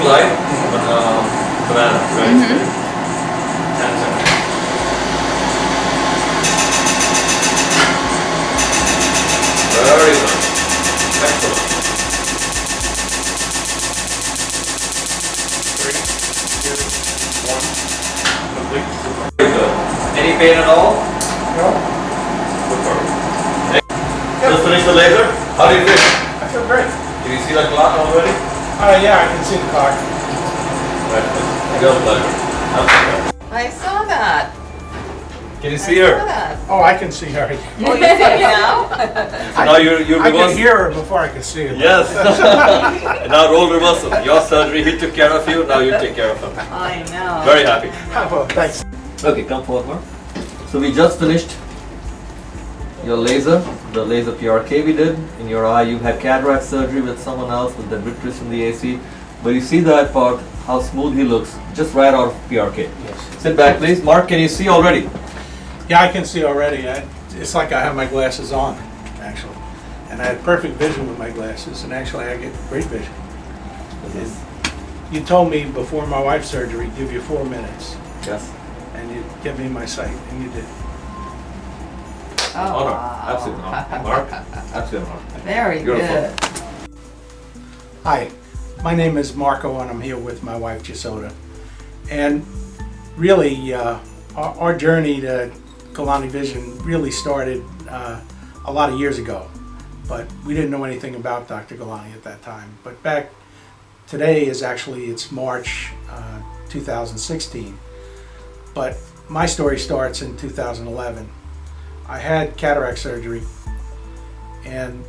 light, but banana, right? 10 seconds. Very good. Excellent. 3, 2, 1. Complete. Very good. Any pain at all? No? Super. Just finished the laser? How do you feel? I feel great. Can you see the clock already? Yeah, I can see the clock. Right. Your pleasure. Absolutely. I saw that. Can you I see saw her? that. Oh, I can see her. Oh, you see me now? So now you're I reversing. could hear her before I could see her. Yes. And now role reversal. Your surgery, he took care of you, now you take care of him. I know. Very happy. Well, thanks. Okay, come forward. So we just finished your laser, the laser PRK we did in your eye. You had cataract surgery with someone else with the vitreous from the AC. But you see that part, how smooth he looks, just right out of PRK. Yes. Sit back please. Mark, can you see already? Yeah, I can see already. It's like I have my glasses on, actually. And I had perfect vision with my glasses, and actually I get great vision. You told me before my wife's surgery, give you 4 minutes, Yes. and you'd give me my sight, and you did. Oh, Honor. wow. Absolute honor. Mark, absolute honor. Very Beautiful. good. Hi, my name is Marco, and I'm here with my wife, Jasoda. And really, our journey to Galani Vision really started a lot of years ago. But we didn't know anything about Dr. Galani at that time. But back today is actually, it's March 2016. But my story starts in 2011. I had cataract surgery, and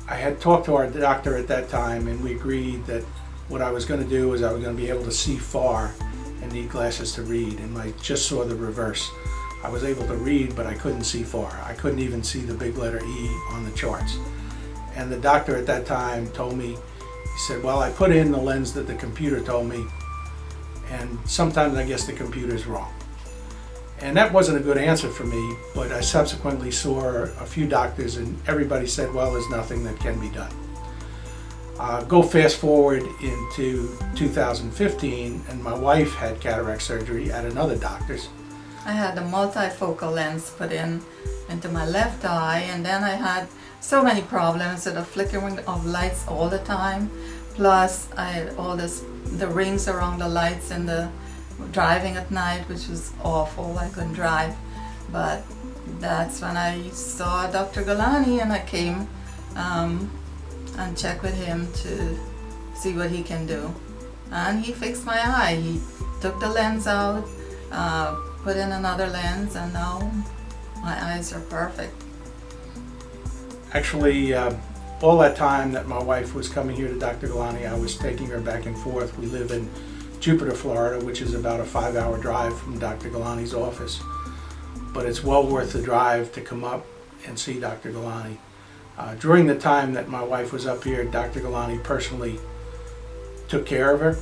I had talked to our doctor at that time, and we agreed that what I was going to do is I was going to be able to see far and need glasses to read, and I just saw the reverse. I was able to read, but I couldn't see far. I couldn't even see the big letter E on the charts. And the doctor at that time told me, he said, well, I put in the lens that the computer told me, and sometimes I guess the computer's wrong. And that wasn't a good answer for me, but I subsequently saw a few doctors, and everybody said, well, there's nothing that can be done. Go fast forward into 2015, and my wife had cataract surgery at another doctor's. I had a multifocal lens put in into my left eye, and then I had so many problems with the flickering of lights all the time. Plus, I had all the rings around the lights and the driving at night, which was awful. I couldn't drive. But that's when I saw Dr. Galani, and I came and checked with him to see what he can do. And he fixed my eye. He took the lens out, put in another lens, and now my eyes are perfect. Actually, all that time that my wife was coming here to Dr. Galani, I was taking her back and forth. We live in Jupiter, Florida, which is about a 5-hour drive from Dr. Galani's office. But it's well worth the drive to come up and see Dr. Galani. During the time that my wife was up here, Dr. Galani personally took care of her.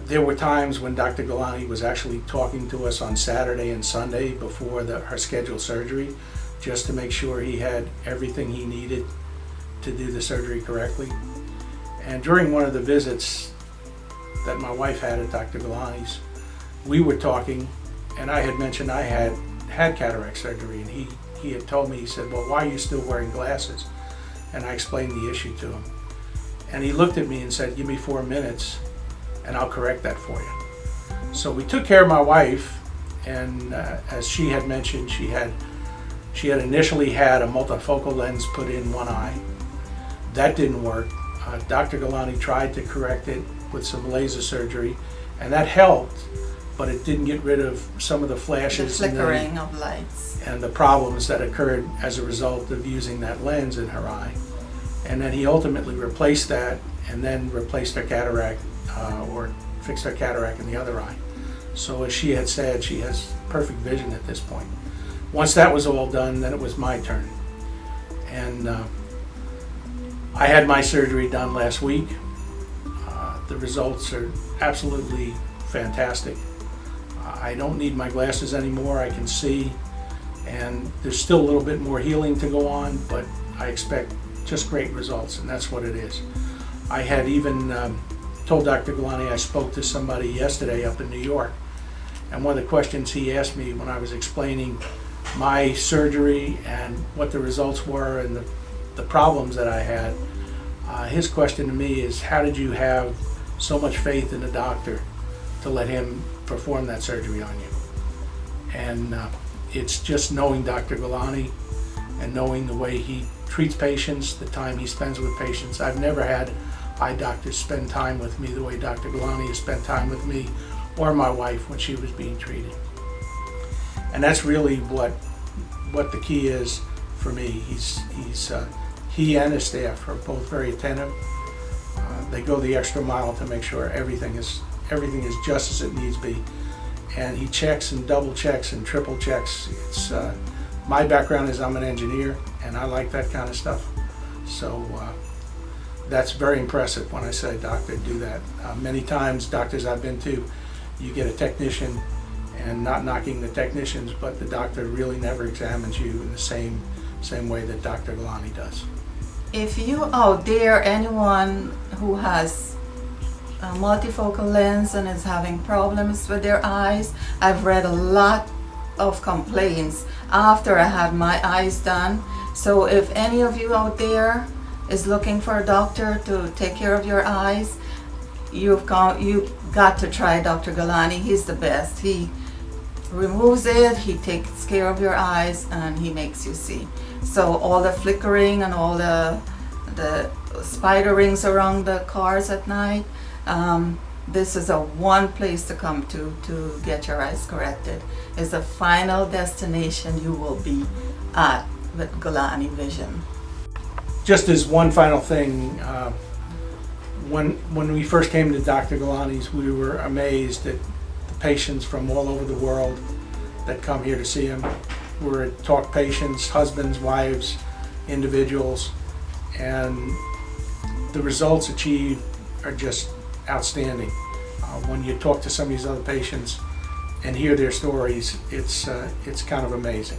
There were times when Dr. Galani was actually talking to us on Saturday and Sunday before her scheduled surgery, just to make sure he had everything he needed to do the surgery correctly. And during one of the visits that my wife had at Dr. Galani's, we were talking, and I had mentioned I had cataract surgery, and he had told me, he said, well, why are you still wearing glasses? And I explained the issue to him. And he looked at me and said, give me 4 minutes and I'll correct that for you. So we took care of my wife, and as she had mentioned, she had initially had a multifocal lens put in one eye. That didn't work. Dr. Galani tried to correct it with some laser surgery, and that helped, but it didn't get rid of some of the The flashes flickering of lights. and the problems that occurred as a result of using that lens in her eye. And then he ultimately replaced that, and then replaced her cataract, or fixed her cataract in the other eye. So as she had said, she has perfect vision at this point. Once that was all done, then it was my turn. And I had my surgery done last week. The results are absolutely fantastic. I don't need my glasses anymore. I can see, and there's still a little bit more healing to go on, but I expect just great results, and that's what it is. I had even told Dr. Galani I spoke to somebody yesterday up in New York, and one of the questions he asked me when I was explaining my surgery and what the results were and the problems that I had, his question to me is, how did you have so much faith in the doctor to let him perform that surgery on you? And it's just knowing Dr. Galani and knowing the way he treats patients, the time he spends with patients. I've never had eye doctors spend time with me the way Dr. Galani has spent time with me or my wife when she was being treated. And that's really what the key is for me. He and his staff are both very attentive. They go the extra mile to make sure everything is just as it needs to be. And he checks and double checks and triple checks. It's my background is I'm an engineer, and I like that kind of stuff. So that's very impressive when I say, doctor, do that. Many times, doctors I've been to, you get a technician, and not knocking the technicians, but the doctor really never examines you in the same way that Dr. Galani does. If you out there, anyone who has a multifocal lens and is having problems with their eyes, I've read a lot of complaints after I had my eyes done. So if any of you out there is looking for a doctor to take care of your eyes, you've got to try Dr. Galani. He's the best. He removes it, he takes care of your eyes, and he makes you see. So all the flickering and all the spider rings around the cars at night, this is a one place to come to get your eyes corrected. It's the final destination you will be at with Galani Vision. Just as one final thing, when we first came to Dr. Galani's, we were amazed at the patients from all over the world that come here to see him. We're talk patients, husbands, wives, individuals, and the results achieved are just outstanding. When you talk to some of these other patients and hear their stories, it's kind of amazing.